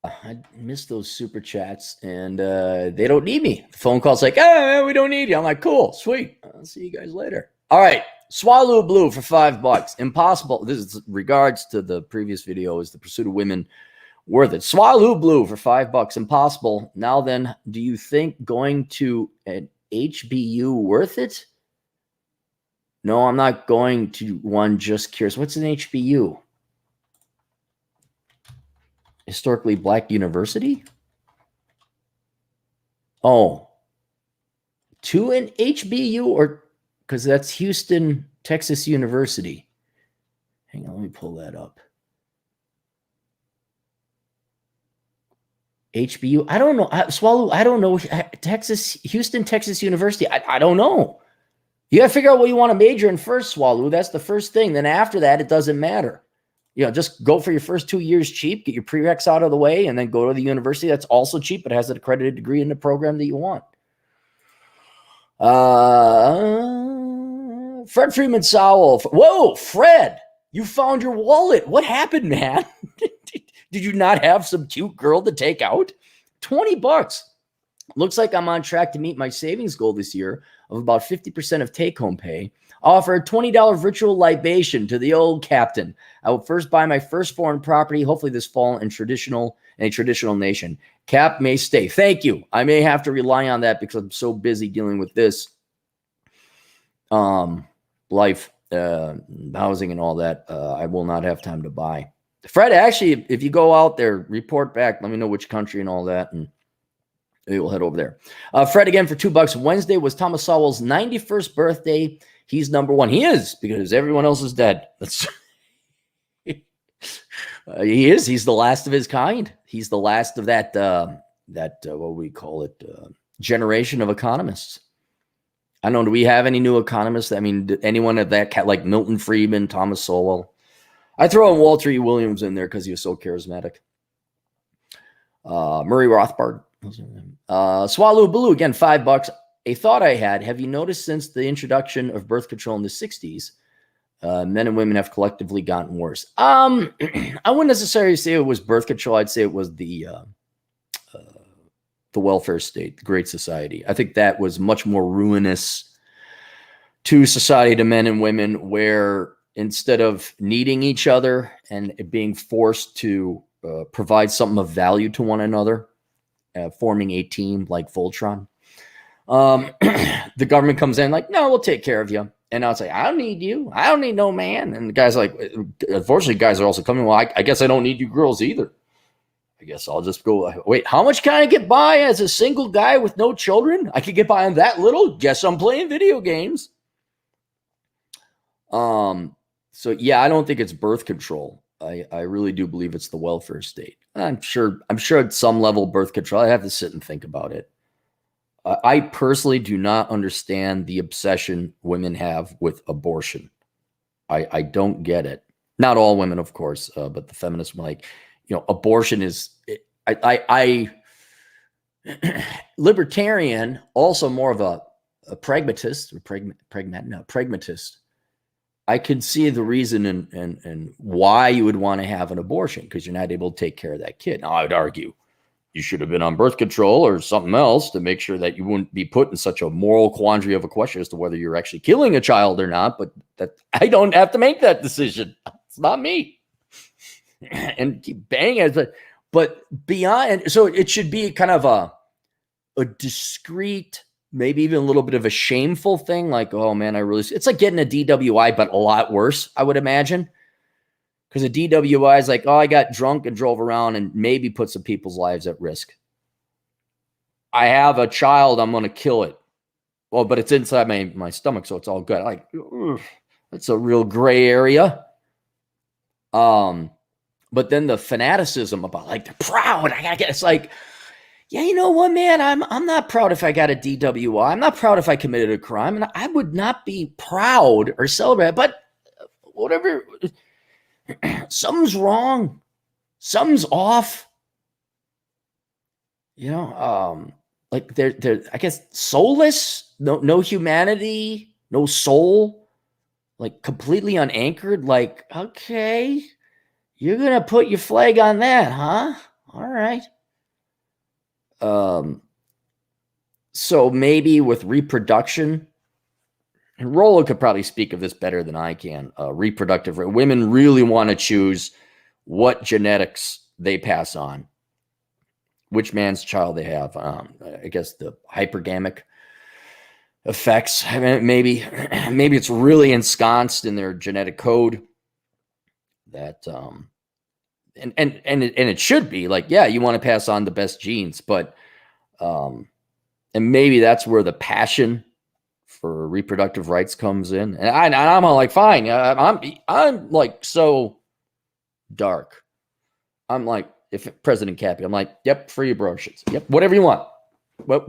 I miss those super chats, and they don't need me. The phone call's like, "Oh, we don't need you." I'm like, "Cool, sweet. I'll see you guys later." All right, Swalu Blue for $5. Impossible. This is regards to the previous video. Is the pursuit of women worth it? Swalu Blue for $5. Impossible. Now then, do you think going to an HBU worth it? No, I'm not going to one. Just curious. What's an HBU? Historically Black University? Oh, to an HBU, or because that's Houston, Texas University. Hang on, let me pull that up. HBU. I don't know. Swalu. I don't know. Houston, Texas University. I don't know. You got to figure out what you want to major in first, Swalu. That's the first thing. Then after that, it doesn't matter. Just go for your first 2 years cheap, get your prereqs out of the way, and then go to the university that's also cheap, but has an accredited degree in the program that you want. Fred Friedman-Sowell. Whoa, Fred, you found your wallet. What happened, man? Did you not have some cute girl to take out? $20. Looks like I'm on track to meet my savings goal this year of about 50% of take-home pay. I'll offer a $20 virtual libation to the old captain. I will first buy my first foreign property, hopefully this fall in a traditional nation. Cap may stay. Thank you. I may have to rely on that because I'm so busy dealing with this life, housing and all that. I will not have time to buy. Fred, actually, if you go out there, report back. Let me know which country and all that, and maybe we'll head over there. Fred, again, for $2. Wednesday was Thomas Sowell's 91st birthday. He's number one. He is, because everyone else is dead. That's he is. He's the last of his kind. He's the last of that what we call it, generation of economists. I don't know. Do we have any new economists? I mean, anyone of that like Milton Friedman, Thomas Sowell? I throw in Walter E. Williams in there because he was so charismatic. Murray Rothbard. Swalu Blue, again, $5. A thought I had: have you noticed since the introduction of birth control in the 60s, men and women have collectively gotten worse? I wouldn't necessarily say it was birth control. I'd say it was the welfare state, the Great Society. I think that was much more ruinous to society, to men and women, where instead of needing each other and being forced to provide something of value to one another, forming a team like Voltron, the government comes in like, no, we'll take care of you. And I'll say, I don't need you. I don't need no man. And the guy's like, unfortunately, guys are also coming, well, I guess I don't need you girls either. I guess I'll just go, wait, how much can I get by as a single guy with no children? I could get by on that little? Guess I'm playing video games. So yeah, I don't think it's birth control. I really do believe it's the welfare state. I'm sure at some level birth control, I have to sit and think about it. I personally do not understand the obsession women have with abortion. I don't get it. Not all women, of course, but the feminists, like, abortion is, libertarian, also more of a pragmatist, or pragmatist. I can see the reason and why you would want to have an abortion, because you're not able to take care of that kid. Now, I would argue you should have been on birth control or something else to make sure that you wouldn't be put in such a moral quandary of a question as to whether you're actually killing a child or not. But that I don't have to make that decision. It's not me. And keep banging it, but beyond, so it should be kind of a discreet, maybe even a little bit of a shameful thing. Like, oh man, it's like getting a DWI, but a lot worse, I would imagine. Because a DWI is like, oh, I got drunk and drove around and maybe put some people's lives at risk. I have a child, I'm going to kill it. Well, but it's inside my stomach, so it's all good. Like, that's a real gray area. But then the fanaticism about, like, they're proud. I gotta get. It's like, yeah, you know what, man? I'm not proud if I got a DWI. I'm not proud if I committed a crime, and I would not be proud or celebrate. But whatever. Something's wrong. Something's off. Like they're I guess soulless, no humanity, no soul, like completely unanchored. Like, okay, you're gonna put your flag on that, huh? All right. So maybe with reproduction, and Rollo could probably speak of this better than I can. Reproductive women really want to choose what genetics they pass on, which man's child they have. I guess the hypergamic effects. I mean, maybe it's really ensconced in their genetic code that and it should be like, yeah, you want to pass on the best genes, but and maybe that's where the passion for reproductive rights comes in. And I'm all like, fine, I'm like so dark. I'm like, if President Cappy, I'm like, yep, free abortions, yep, whatever you want. But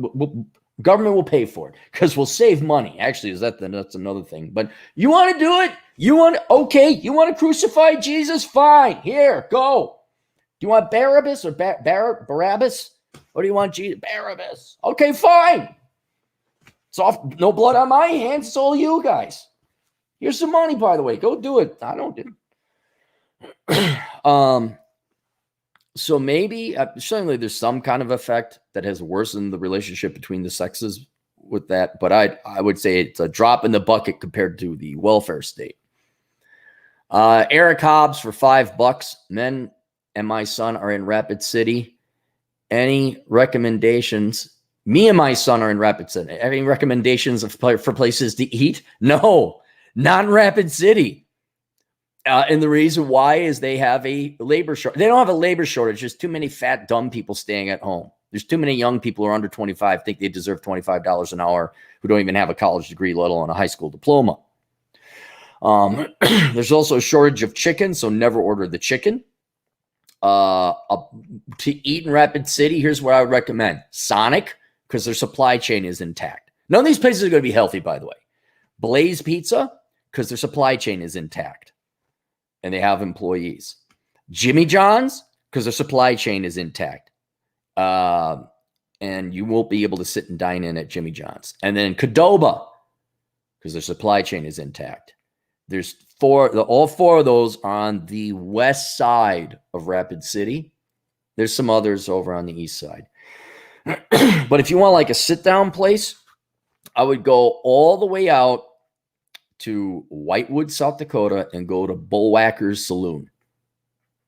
government will pay for it because we'll save money. Actually, that's another thing. But you want to do it? You want to crucify Jesus? Fine. Here, go. Do you want Barabbas or Barabbas? Or do you want Jesus? Barabbas. Okay, fine. It's off. No blood on my hands. It's all you guys. Here's some money, by the way. Go do it. I don't do it. So maybe certainly there's some kind of effect that has worsened the relationship between the sexes with that, but I would say it's a drop in the bucket compared to the welfare state. Eric Hobbs for $5. Men and my son are in Rapid City. Any recommendations? Me and my son are in Rapid City. Any recommendations for places to eat? No, not in Rapid City. And the reason why is they have a labor shortage. They don't have a labor shortage. There's too many fat, dumb people staying at home. There's too many young people who are under 25 think they deserve $25 an hour who don't even have a college degree, let alone a high school diploma. There's also a shortage of chicken, so never order the chicken. To eat in Rapid City, here's what I would recommend. Sonic, because their supply chain is intact. None of these places are going to be healthy, by the way. Blaze Pizza, because their supply chain is intact and they have employees. Jimmy John's, because their supply chain is intact. And you won't be able to sit and dine in at Jimmy John's. And then Qdoba, because their supply chain is intact. There's all four of those are on the west side of Rapid City. There's some others over on the east side. But if you want like a sit-down place, I would go all the way out to Whitewood, South Dakota, and go to Bullwhacker's Saloon.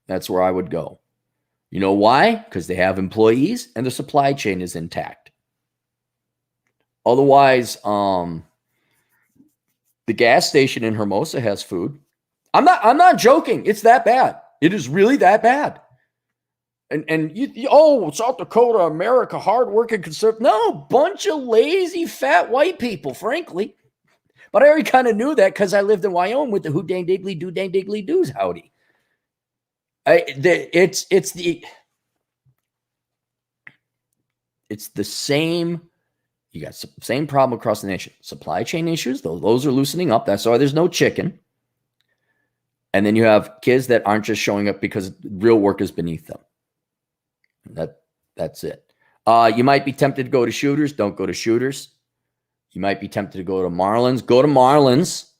That's where I would go. You know why? Because they have employees and the supply chain is intact. Otherwise, the gas station in Hermosa has food. I'm not joking. It's that bad. It is really that bad. And South Dakota, America, hardworking, conservative. No, bunch of lazy, fat white people, frankly. But I already kind of knew that because I lived in Wyoming with the who dang diggly do dang diggly doos. Howdy. It's the same. You got the same problem across the nation. Supply chain issues, those are loosening up. That's why there's no chicken. And then you have kids that aren't just showing up because real work is beneath them. That's it. You might be tempted to go to Shooters. Don't go to Shooters. You might be tempted to go to Marlins. Go to Marlins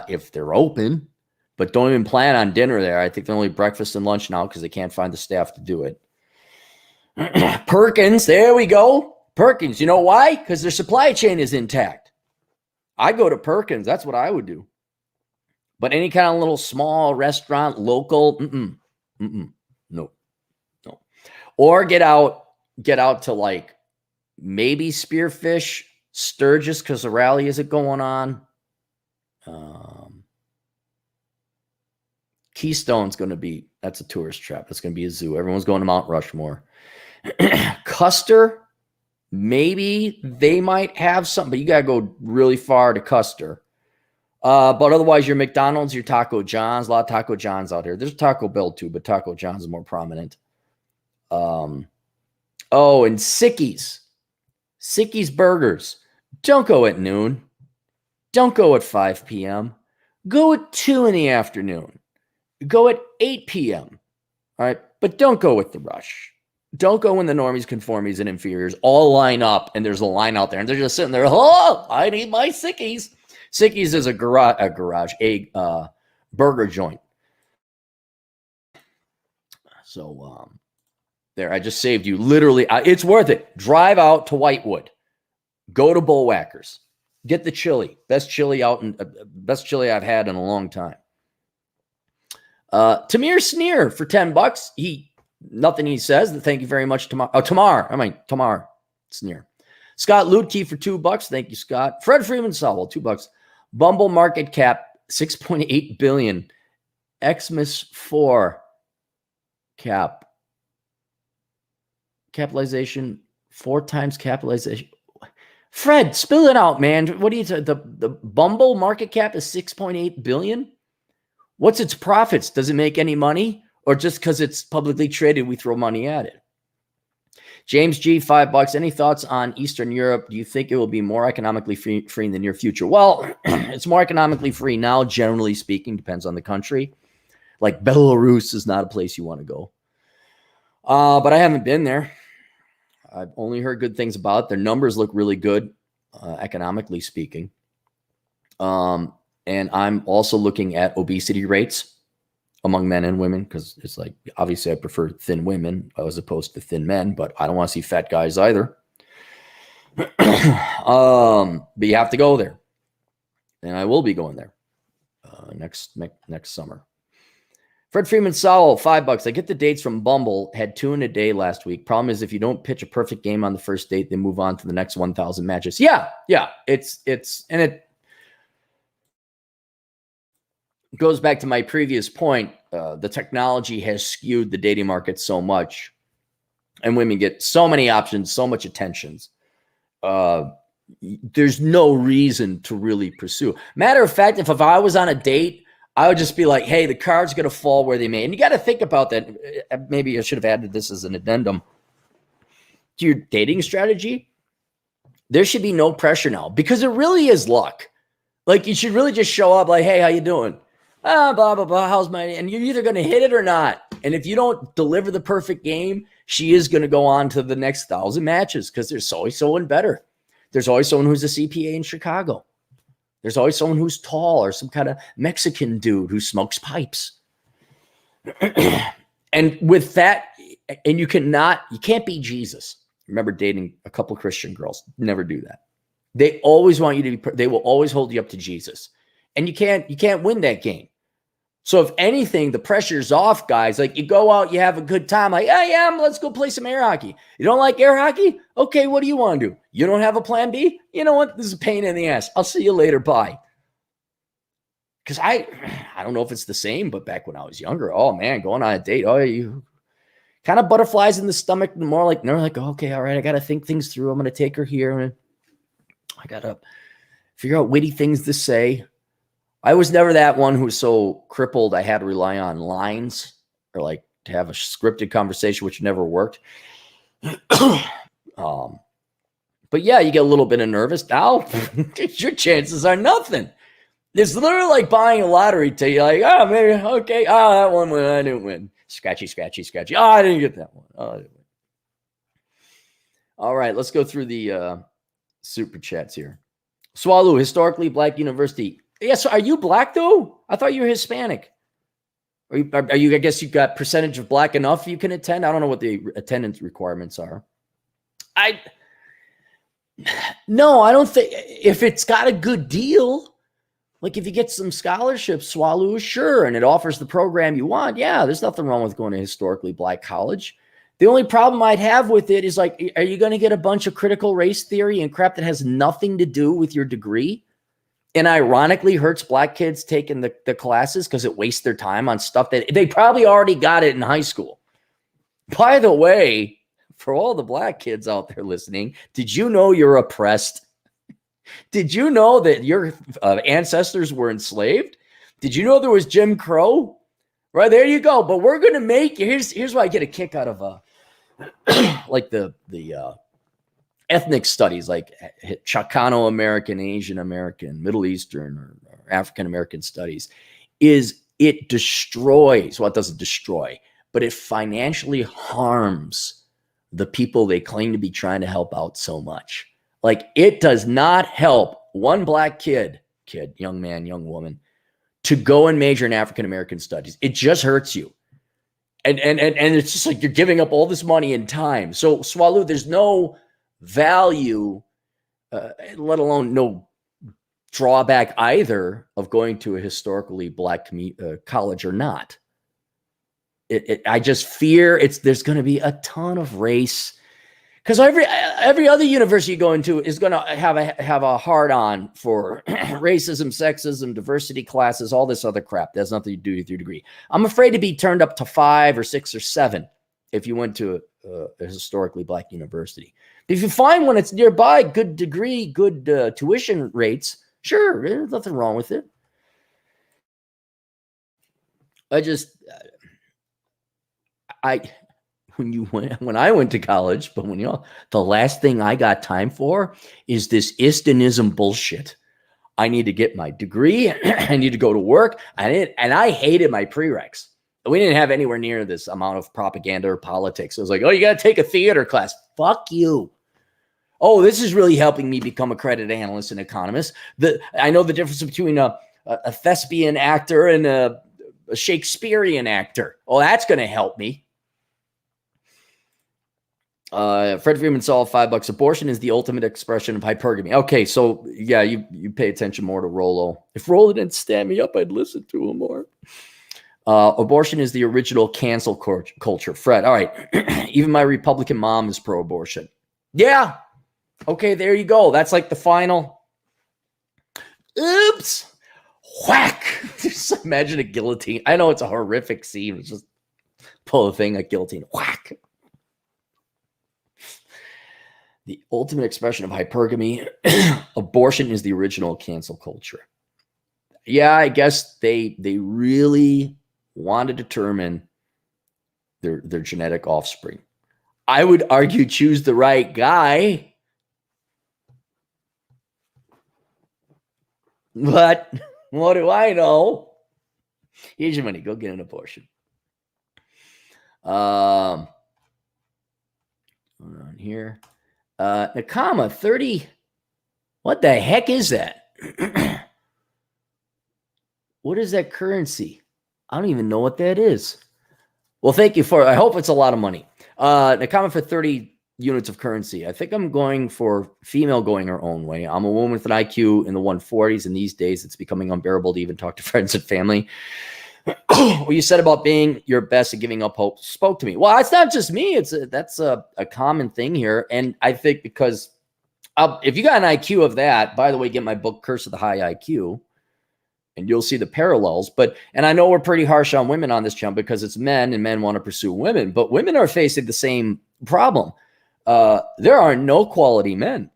if they're open. But don't even plan on dinner there. I think they're only breakfast and lunch now because they can't find the staff to do it. Perkins, there we go. Perkins, you know why? Because their supply chain is intact. I go to Perkins. That's what I would do. But any kind of little small restaurant, local, no. Or get out to like maybe Spearfish, Sturgis, because the rally isn't going on. Keystone's going to be, that's a tourist trap. That's going to be a zoo. Everyone's going to Mount Rushmore. Custer, maybe they might have something, but you got to go really far to Custer. But otherwise, your McDonald's, your Taco John's, a lot of Taco John's out here. There's Taco Bell too, but Taco John's is more prominent. And Sicky's Burgers. Don't go at noon. Don't go at 5 p.m. Go at 2 in the afternoon. Go at 8 p.m. All right, but don't go with the rush. Don't go when the normies, conformies, and inferiors all line up and there's a line out there and they're just sitting there. Oh, I need my Sicky's. Sicky's is a burger joint. So There, I just saved you. Literally, it's worth it. Drive out to Whitewood. Go to Bullwhackers. Get the chili. Best chili best chili I've had in a long time. Tamir Sneer for $10. Nothing he says. Thank you very much, Tamar. Tamar Sneer. Scott Lutke for $2. Thank you, Scott. Fred Freeman-Sowell, $2. Bumble market cap $6.8 billion. Xmas 4 capitalization 4 times capitalization. Fred, spill it out, man. What do you say? The Bumble market cap is $6.8 billion. What's its profits? Does it make any money? Or just because it's publicly traded, we throw money at it? James G, $5. Any thoughts on Eastern Europe? Do you think it will be more economically free in the near future? Well, it's more economically free now, generally speaking. Depends on the country. Like Belarus is not a place you want to go. But I haven't been there. I've only heard good things about it. Their numbers look really good, economically speaking. And I'm also looking at obesity rates among men and women, because it's like, obviously I prefer thin women as opposed to thin men, but I don't want to see fat guys either. But you have to go there. And I will be going there next summer. Fred Freeman-Sowell, $5. I get the dates from Bumble. Had 2 in a day last week. Problem is, if you don't pitch a perfect game on the first date, they move on to the next 1,000 matches. Yeah. It goes back to my previous point. The technology has skewed the dating market so much, and women get so many options, so much attentions. There's no reason to really pursue. Matter of fact, if I was on a date, I would just be like, hey, the card's going to fall where they may. And you got to think about that. Maybe I should have added this as an addendum to your dating strategy. There should be no pressure now, because it really is luck. Like, you should really just show up like, hey, how you doing? Blah, blah, blah. How's my, and you're either going to hit it or not. And if you don't deliver the perfect game, she is going to go on to the next 1,000 matches, because there's always someone better. There's always someone who's a CPA in Chicago. There's always someone who's tall, or some kind of Mexican dude who smokes pipes. And with that, and you can't be Jesus. Remember dating a couple Christian girls. Never do that. They always want you to they will always hold you up to Jesus. And you can't win that game. So if anything, the pressure's off, guys. Like, you go out, you have a good time. Like, yeah, let's go play some air hockey. You don't like air hockey? Okay, what do you want to do? You don't have a plan B? You know what? This is a pain in the ass. I'll see you later. Bye. Because I don't know if it's the same, but back when I was younger, oh man, going on a date, you kind of butterflies in the stomach, more like, they're like, okay, all right, I got to think things through. I'm going to take her here. I got to figure out witty things to say. I was never that one who was so crippled I had to rely on lines, or like to have a scripted conversation, which never worked. But yeah, you get a little bit of nervous. Now, your chances are nothing. It's literally like buying a lottery ticket. Like, oh, maybe, okay. Oh, that one win. I didn't win. Scratchy, scratchy, scratchy. Oh, I didn't get that one. Oh, I didn't win. All right, let's go through the super chats here. Swalu, historically black university. Yeah, so are you black, though? I thought you were Hispanic. Are you, I guess you've got percentage of black enough you can attend? I don't know what the attendance requirements are. No, I don't think, if it's got a good deal, like if you get some scholarships, Swalu, sure, and it offers the program you want, yeah, there's nothing wrong with going to historically black college. The only problem I'd have with it is, like, are you going to get a bunch of critical race theory and crap that has nothing to do with your degree? And ironically hurts black kids taking the classes because it wastes their time on stuff that they probably already got it in high school. By the way, for all the black kids out there listening, did you know you're oppressed? Did you know that your ancestors were enslaved? Did you know there was Jim Crow? Right, there you go. But we're going to make, here's why I get a kick out of like the ethnic studies, like Chicano American, Asian American, Middle Eastern, or African American studies, is it destroys, well, it doesn't destroy, but it financially harms the people they claim to be trying to help out so much. Like, it does not help one black kid, young man, young woman, to go and major in African American studies. It just hurts you. And it's just like you're giving up all this money and time. So Swalu, there's no value, let alone no drawback either of going to a historically black college or not. I just fear there's going to be a ton of race, because every other university you go into is going to have a hard on for racism, sexism, diversity classes, all this other crap. That has nothing to do with your degree. I'm afraid to be turned up to 5 or 6 or 7 if you went to a historically black university. If you find one that's nearby, good degree, good tuition rates, sure, there's nothing wrong with it. When I went to college, but the last thing I got time for is this Istanism bullshit. I need to get my degree. I need to go to work. And I hated my prereqs. We didn't have anywhere near this amount of propaganda or politics. It was like, oh, you got to take a theater class. Fuck you. Oh, this is really helping me become a credit analyst and economist. I know the difference between a thespian actor and a Shakespearean actor. Oh, that's going to help me. Friedman-Sowell, $5. Abortion is the ultimate expression of hypergamy. Okay, so yeah, you pay attention more to Rollo. If Rollo didn't stand me up, I'd listen to him more. Abortion is the original cancel culture. Fred, all right. Even my Republican mom is pro-abortion. Yeah. Okay, there you go. That's like the final. Oops. Whack. Just imagine a guillotine. I know it's a horrific scene. It's just pull a thing, a guillotine. Whack. The ultimate expression of hypergamy. Abortion is the original cancel culture. Yeah, I guess they really want to determine their genetic offspring. I would argue choose the right guy. But what do I know? Here's your money. Go get an abortion. Hold on here. Nakama 30. What the heck is that? What is that currency? I don't even know what that is. Well, thank you for. I hope it's a lot of money. Nakama for 30 units of currency. I think I'm going for female going her own way. I'm a woman with an IQ in the 140s, and these days it's becoming unbearable to even talk to friends and family. What you said about being your best and giving up hope spoke to me. Well, it's not just me. That's a common thing here. And I think because if you got an IQ of that, by the way, get my book, Curse of the High IQ, and you'll see the parallels. And I know we're pretty harsh on women on this channel because it's men and men want to pursue women, but women are facing the same problem. There are no quality men.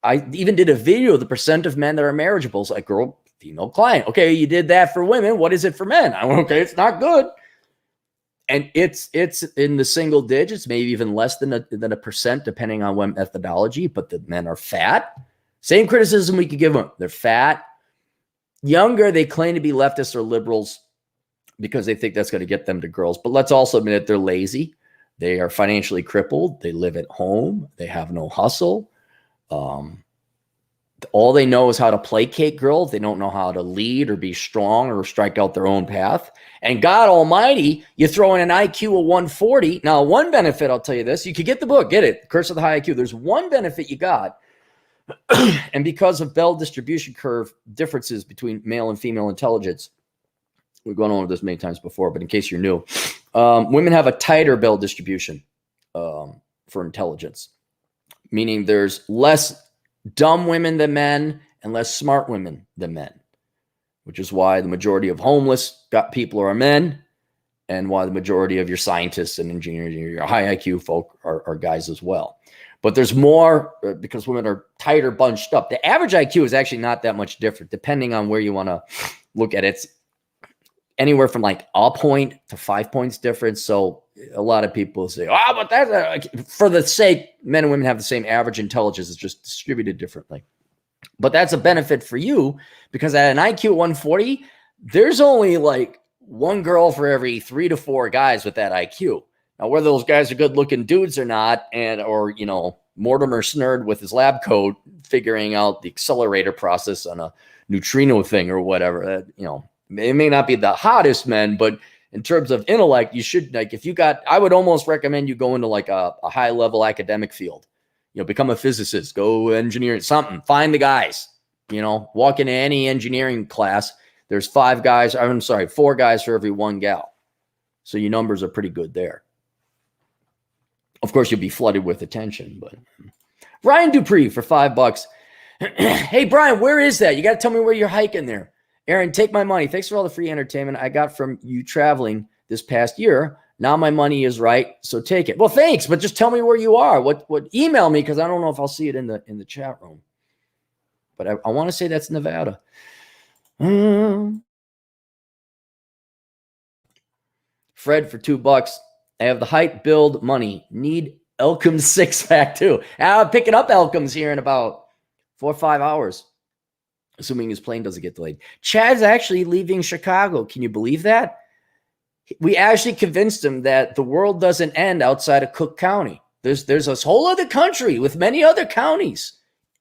I even did a video of the percent of men that are marriageable. It's like female client. Okay, you did that for women. What is it for men? I went, okay, it's not good. And it's in the single digits, maybe even less than a percent, depending on what methodology. But the men are fat. Same criticism we could give them. They're fat. Younger, they claim to be leftists or liberals because they think that's going to get them to girls. But let's also admit it, they're lazy. They are financially crippled. They live at home. They have no hustle. All they know is how to placate girls. They don't know how to lead or be strong or strike out their own path. And God Almighty, you throw in an IQ of 140. Now, one benefit, I'll tell you this. You could get the book. Get it. Curse of the High IQ. There's one benefit you got. And because of Bell distribution curve differences between male and female intelligence, we've gone over this many times before, but in case you're new, women have a tighter Bell distribution for intelligence, meaning there's less dumb women than men and less smart women than men, which is why the majority of homeless people are men and why the majority of your scientists and engineers, your high IQ folk are guys as well. But there's more because women are tighter bunched up. The average IQ is actually not that much different, depending on where you want to look at it. It's anywhere from like a point to 5 points difference. So a lot of people say, oh, but that's for the sake, men and women have the same average intelligence. It's just distributed differently. But that's a benefit for you because at an IQ 140, there's only like one girl for every 3 to 4 guys with that IQ. Now, whether those guys are good looking dudes or not, or, Mortimer Snerd with his lab coat figuring out the accelerator process on a neutrino thing or whatever, it may not be the hottest men, but in terms of intellect, you should, like, if you got, I would almost recommend you go into like a high level academic field, become a physicist, go engineering, something, find the guys, walk into any engineering class. There's 4 guys for every 1 gal. So your numbers are pretty good there. Of course, you'll be flooded with attention, but Ryan Dupree for $5. Hey, Brian, where is that? You got to tell me where you're hiking there. Aaron, take my money. Thanks for all the free entertainment I got from you traveling this past year. Now my money is right, so take it. Well, thanks, but just tell me where you are. What email me, because I don't know if I'll see it in the chat room. But I want to say that's Nevada. Fred for $2. I have the height, build, money. Need Elkham's 6-pack too. I'm picking up Elkham's here in about 4 or 5 hours, assuming his plane doesn't get delayed. Chad's actually leaving Chicago. Can you believe that? We actually convinced him that the world doesn't end outside of Cook County. There's this whole other country with many other counties,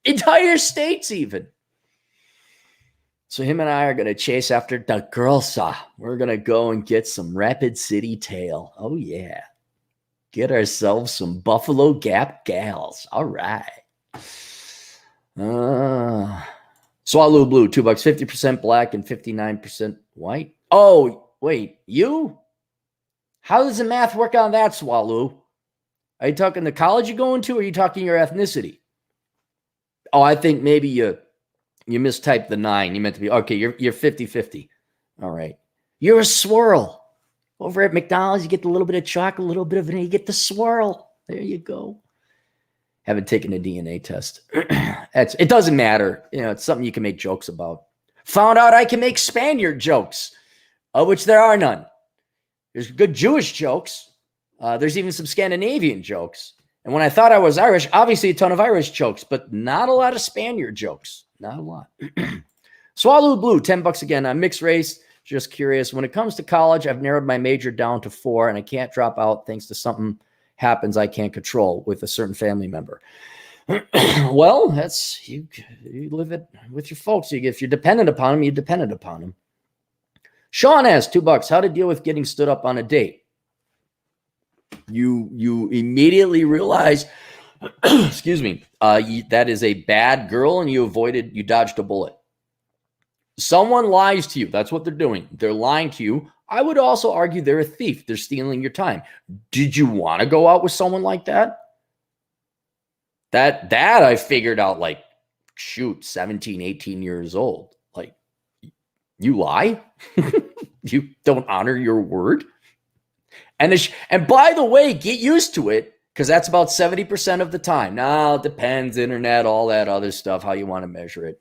entire states even. So him and I are going to chase after the girl saw. We're going to go and get some Rapid City tail. Oh, yeah. Get ourselves some Buffalo Gap gals. All right. Swalu Blue, $2, 50% black and 59% white. Oh, wait, you? How does the math work on that, Swalu? Are you talking the college you're going to, or are you talking your ethnicity? Oh, I think maybe you mistyped the 9. You meant to be, okay, you're 50-50. All right. You're a swirl. Over at McDonald's, you get a little bit of chocolate, a little bit of vanilla, you get the swirl. There you go. Haven't taken a DNA test. It doesn't matter. It's something you can make jokes about. Found out I can make Spaniard jokes, of which there are none. There's good Jewish jokes. There's even some Scandinavian jokes. And when I thought I was Irish, obviously a ton of Irish jokes, but not a lot of Spaniard jokes. Not a lot. Swalu Blue, $10 again. I'm mixed race. Just curious. When it comes to college, I've narrowed my major down to 4, and I can't drop out thanks to something happens I can't control with a certain family member. Well, that's you live it with your folks. If you're dependent upon them, you're dependent upon them. Sean asks, $2, how to deal with getting stood up on a date. You immediately realize, excuse me, that is a bad girl, and you dodged a bullet. Someone lies to you. That's what they're doing. They're lying to you. I would also argue they're a thief. They're stealing your time. Did you want to go out with someone like that? That I figured out, 17, 18 years old. You lie? You don't honor your word? And by the way, get used to it, because that's about 70% of the time. Now, it depends, internet, all that other stuff, how you want to measure it.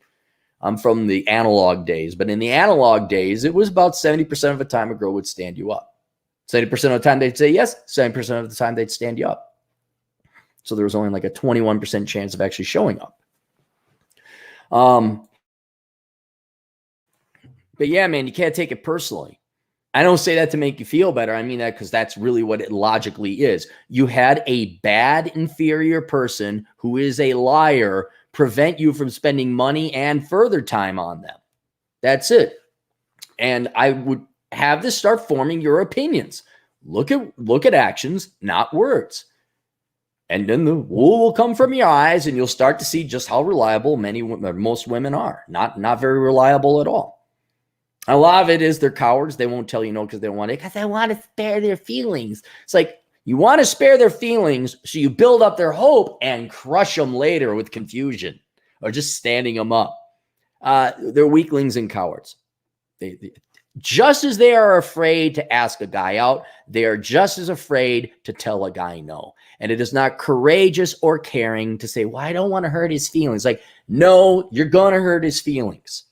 I'm from the analog days, but in the analog days, it was about 70% of the time a girl would stand you up. 70% of the time they'd say yes, 70% of the time they'd stand you up. So there was only a 21% chance of actually showing up. But yeah, man, you can't take it personally. I don't say that to make you feel better. I mean that because that's really what it logically is. You had a bad, inferior person who is a liar prevent you from spending money and further time on them. That's it. And I would have this start forming your opinions. Look at actions, not words. And then the wool will come from your eyes, and you'll start to see just how reliable most women are. Not very reliable at all. A lot of it is they're cowards. They won't tell you no because they want it. Because they want to spare their feelings. It's like you want to spare their feelings, so you build up their hope and crush them later with confusion or just standing them up. They're weaklings and cowards. Just as they are afraid to ask a guy out, they are just as afraid to tell a guy no. And it is not courageous or caring to say, well, I don't want to hurt his feelings. No, you're going to hurt his feelings.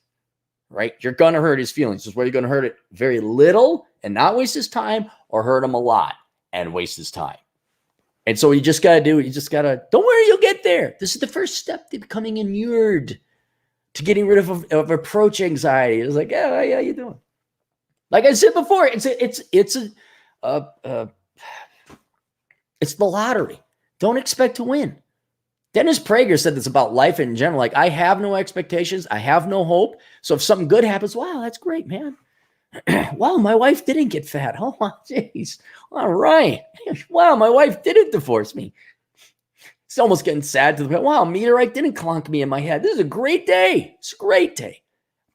Right? You're going to hurt his feelings. Is where you're going to hurt it very little and not waste his time, or hurt him a lot and waste his time. And so you just got to don't worry, you'll get there. This is the first step to becoming inured to getting rid of approach anxiety. It's yeah, you doing? Like I said before, it's the lottery. Don't expect to win. Dennis Prager said this about life in general. I have no expectations. I have no hope. So if something good happens, wow, that's great, man. Wow, my wife didn't get fat. Oh, jeez. All right. Wow, my wife didn't divorce me. It's almost getting sad to the point. Wow, meteorite didn't clonk me in my head. This is a great day. It's a great day.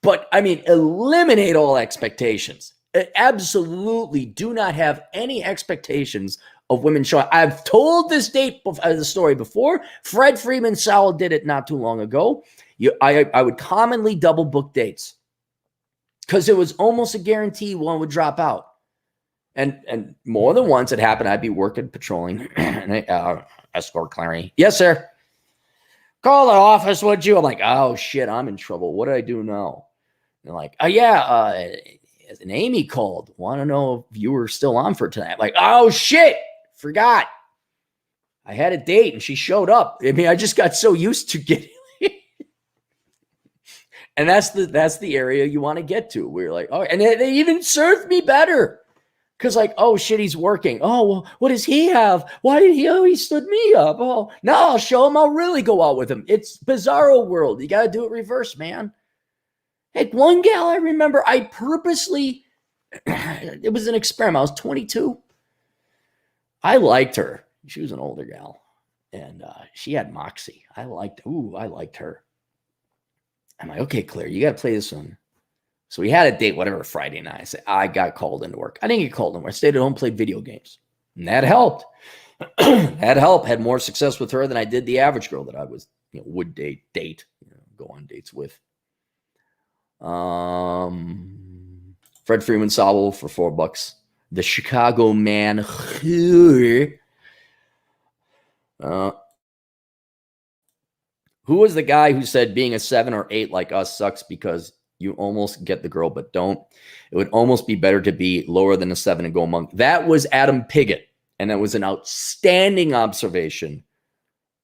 But I mean, eliminate all expectations. Absolutely do not have any expectations of women showing. I've told this the story before. Fred Friedman-Sowell did it not too long ago. I would commonly double book dates because it was almost a guarantee one would drop out. And more than once it happened. I'd be working patrolling. Escort Clary. Yes, sir. Call the office, would you? I'm like, oh shit, I'm in trouble. What do I do now? They're like, oh yeah, and Amy called. Want to know if you were still on for tonight? I'm like, oh shit, forgot. I had a date and she showed up. I mean, I just got so used to getting and that's the area you want to get to. We're like, oh, and they even served me better. Because like, oh shit, he's working. Oh, well, what does he have? Why did he? Oh, he stood me up. Oh, no, I'll show him. I'll really go out with him. It's bizarro world. You got to do it reverse, man. Hey, one gal I remember, I purposely, it was an experiment. I was 22. I liked her. She was an older gal. And she had moxie. I liked her. I'm like, okay, Claire, you got to play this one. So we had a date, whatever, Friday night. I said, I got called into work. I didn't get called into work. I stayed at home, played video games. And that helped. That helped. Had more success with her than I did the average girl that I was, would date, go on dates with. Fred Freeman-Sowell for $4. The Chicago Man. Who was the guy who said being a 7 or 8 like us sucks because you almost get the girl, but don't? It would almost be better to be lower than a 7 and go among. That was Adam Piggott. And that was an outstanding observation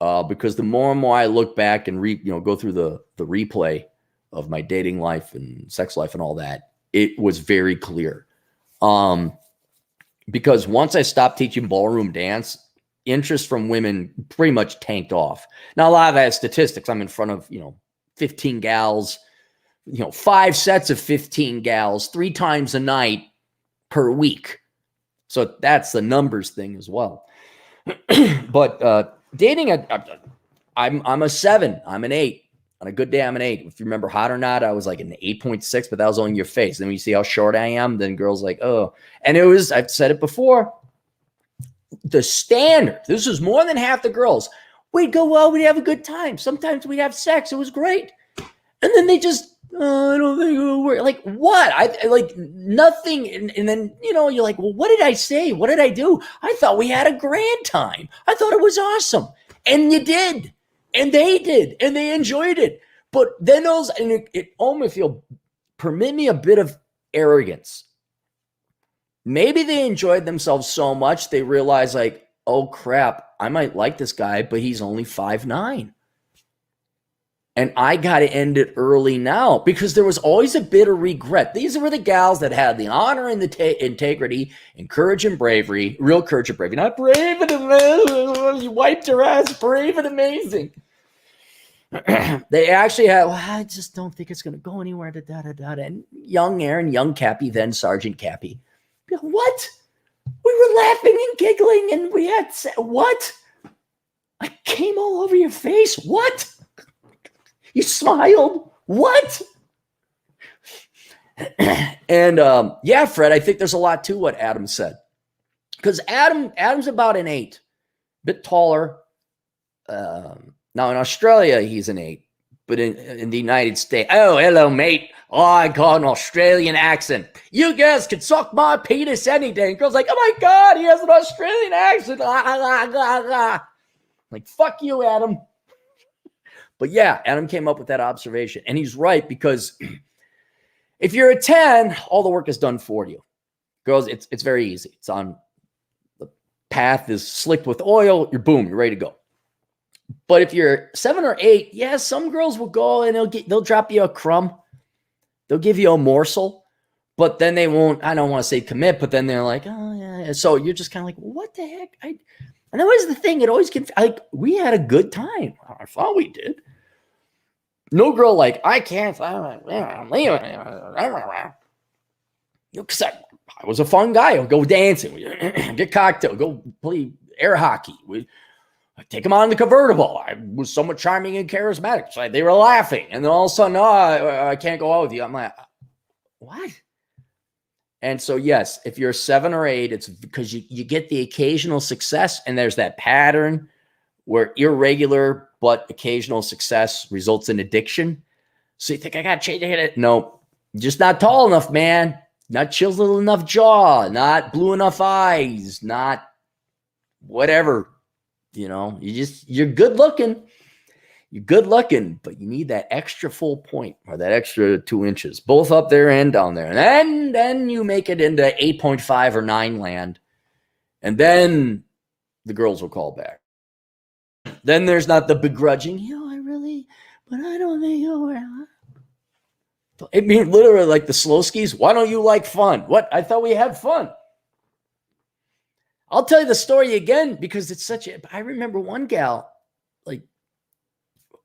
because the more and more I look back and go through the replay of my dating life and sex life and all that, it was very clear. Because once I stopped teaching ballroom dance, interest from women pretty much tanked off. Now, a lot of that is statistics. I'm in front of, 15 gals, 5 sets of 15 gals, 3 times a night per week. So that's the numbers thing as well. But dating, I'm a 7. I'm an 8. On a good day, I'm an 8. If you remember Hot or Not, I was like an 8.6, but that was on your face. Then when you see how short I am, then girls like, oh. And it was, I've said it before, the standard. This was more than half the girls. We'd go, well, we'd have a good time. Sometimes we'd have sex. It was great. And then they just, I don't think it'll work. Like, what? I like nothing. And then, you're like, well, what did I say? What did I do? I thought we had a grand time. I thought it was awesome. And you did. And they did. And they enjoyed it. But then it almost permit me a bit of arrogance. Maybe they enjoyed themselves so much they realized like, oh crap, I might like this guy, but he's only 5'9". And I got to end it early now because there was always a bit of regret. These were the gals that had the honor and the integrity and courage and bravery, real courage and bravery, not brave and amazing. You wiped your ass, brave and amazing. They actually had, well, I just don't think it's going to go anywhere. And young Aaron, young Cappy, then Sergeant Cappy. What? We were laughing and giggling and we had, what? I came all over your face. What? You smiled. What? And yeah, Fred, I think there's a lot to what Adam said. Because Adam's about an 8. Bit taller. Now in Australia, he's an 8. But in the United States, oh, hello, mate. Oh, I got an Australian accent. You guys can suck my penis any day. And girls like, oh my God, he has an Australian accent. Like, fuck you, Adam. But yeah, Adam came up with that observation. And he's right, because if you're a 10, all the work is done for you. Girls, it's very easy. It's on the path is slicked with oil. You're ready to go. But if you're 7 or 8, yeah, some girls will go and they'll drop you a crumb. They'll give you a morsel, but then they won't, I don't want to say commit, but then they're like, oh yeah. So you're just kind of like, what the heck? And that was the thing. It always we had a good time. I thought we did. No girl like, I can't. Because I was a fun guy. I'll go dancing, get cocktail, go play air hockey. I take them on the convertible. I was somewhat charming and charismatic. So they were laughing. And then all of a sudden, I can't go out with you. I'm like, what? And so, yes, if you're 7 or 8, it's because you get the occasional success. And there's that pattern where irregular but occasional success results in addiction. So you think, I got to change it. No, just not tall enough, man. Not chiseled enough jaw. Not blue enough eyes. Not whatever. You're good looking. You're good looking, but you need that extra full point or that extra 2 inches, both up there and down there. And then you make it into 8.5 or 9 land. And then the girls will call back. Then there's not the begrudging, but I don't think I mean, literally like the slow skis. Why don't you like fun? What? I thought we had fun. I'll tell you the story again because it's I remember one gal, like,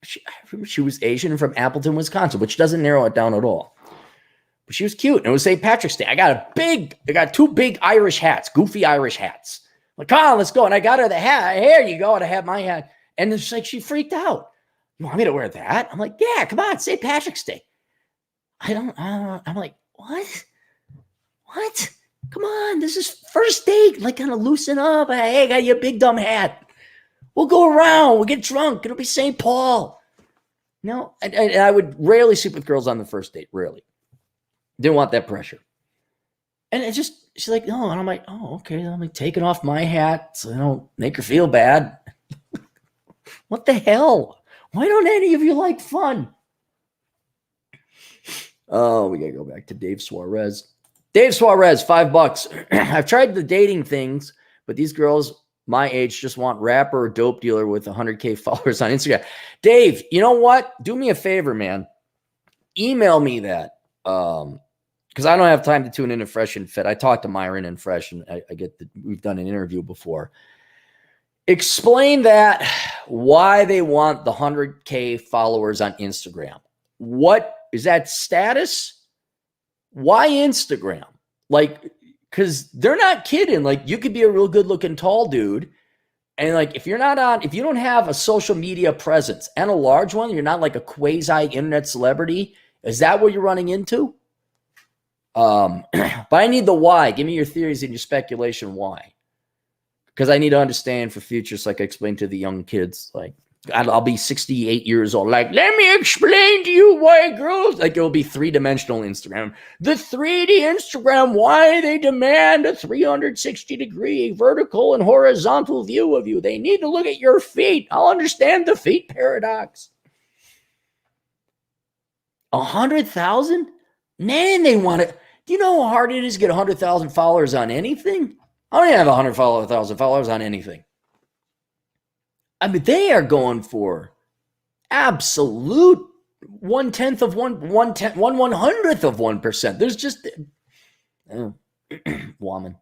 she was Asian from Appleton, Wisconsin, which doesn't narrow it down at all. But she was cute. And it was St. Patrick's Day. I got 2 big Irish hats, goofy Irish hats. I'm like, come on, let's go. And I got her the hat. Here you go. And I had my hat. And it's like, she freaked out. You want me to wear that? I'm like, yeah, come on, St. Patrick's Day. I'm like, what? What? Come on, this is first date. Like, kind of loosen up. Hey, I got you a big dumb hat. We'll go around. We'll get drunk. It'll be St. Paul. No, and I would rarely sleep with girls on the first date. Rarely. Didn't want that pressure. And it just, she's like, no. And I'm like, oh, okay. I'm like taking off my hat so I don't make her feel bad. What the hell? Why don't any of you like fun? Oh, we got to go back to Dave Suarez. Dave Suarez, $5. I've tried the dating things, but these girls my age just want rapper or dope dealer with 100K followers on Instagram. Dave, you know what? Do me a favor, man. Email me that because I don't have time to tune into Fresh and Fit. I talked to Myron and Fresh, and I get that we've done an interview before. Explain that, why they want the 100K followers on Instagram. What is that status? Why Instagram? Like, because they're not kidding. Like, you could be a real good looking tall dude. And like, if you don't have a social media presence and a large one, you're not like a quasi internet celebrity. Is that what you're running into? But I need the why. Give me your theories and your speculation why. Because I need to understand for futures, like I explained to the young kids, like I'll be 68 years old. Like, let me explain to you why girls, like it'll be 3-dimensional Instagram. The 3D Instagram, why they demand a 360-degree vertical and horizontal view of you. They need to look at your feet. I'll understand the feet paradox. 100,000? Man, they want it. Do you know how hard it is to get 100,000 followers on anything? I don't even have 100,000 followers on anything. I mean, they are going for absolute 1/10 of 1/100th of 1%. There's just woman.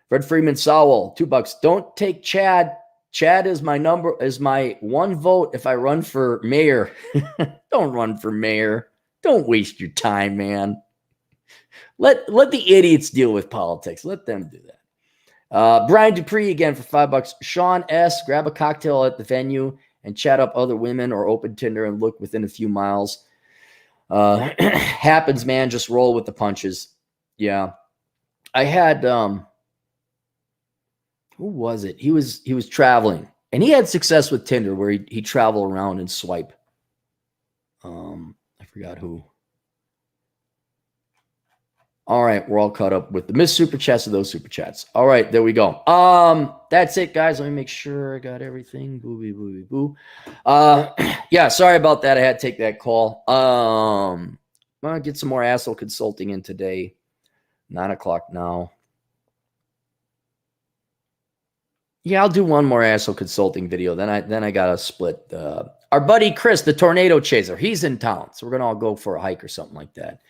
Fred Friedman-Sowell, $2. Don't take Chad. Chad is my one vote if I run for mayor. Don't run for mayor. Don't waste your time, man. Let the idiots deal with politics. Let them do that. Brian Dupree again for $5. Sean S. Grab a cocktail at the venue and chat up other women or open Tinder and look within a few miles. Happens, man. Just roll with the punches. Yeah. I had who was it? He was traveling and he had success with Tinder where he'd travel around and swipe. I forgot who. All right, we're all caught up with the missed super chats of those super chats. All right, there we go. That's it, guys. Let me make sure I got everything. Boo. Yeah, sorry about that. I had to take that call. I'm gonna get some more asshole consulting in today. 9:00 now. Yeah, I'll do one more asshole consulting video. Then I gotta split. Our buddy Chris, the tornado chaser, he's in town, so we're gonna all go for a hike or something like that.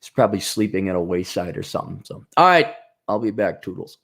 He's probably sleeping at a wayside or something. So, all right, I'll be back. Toodles.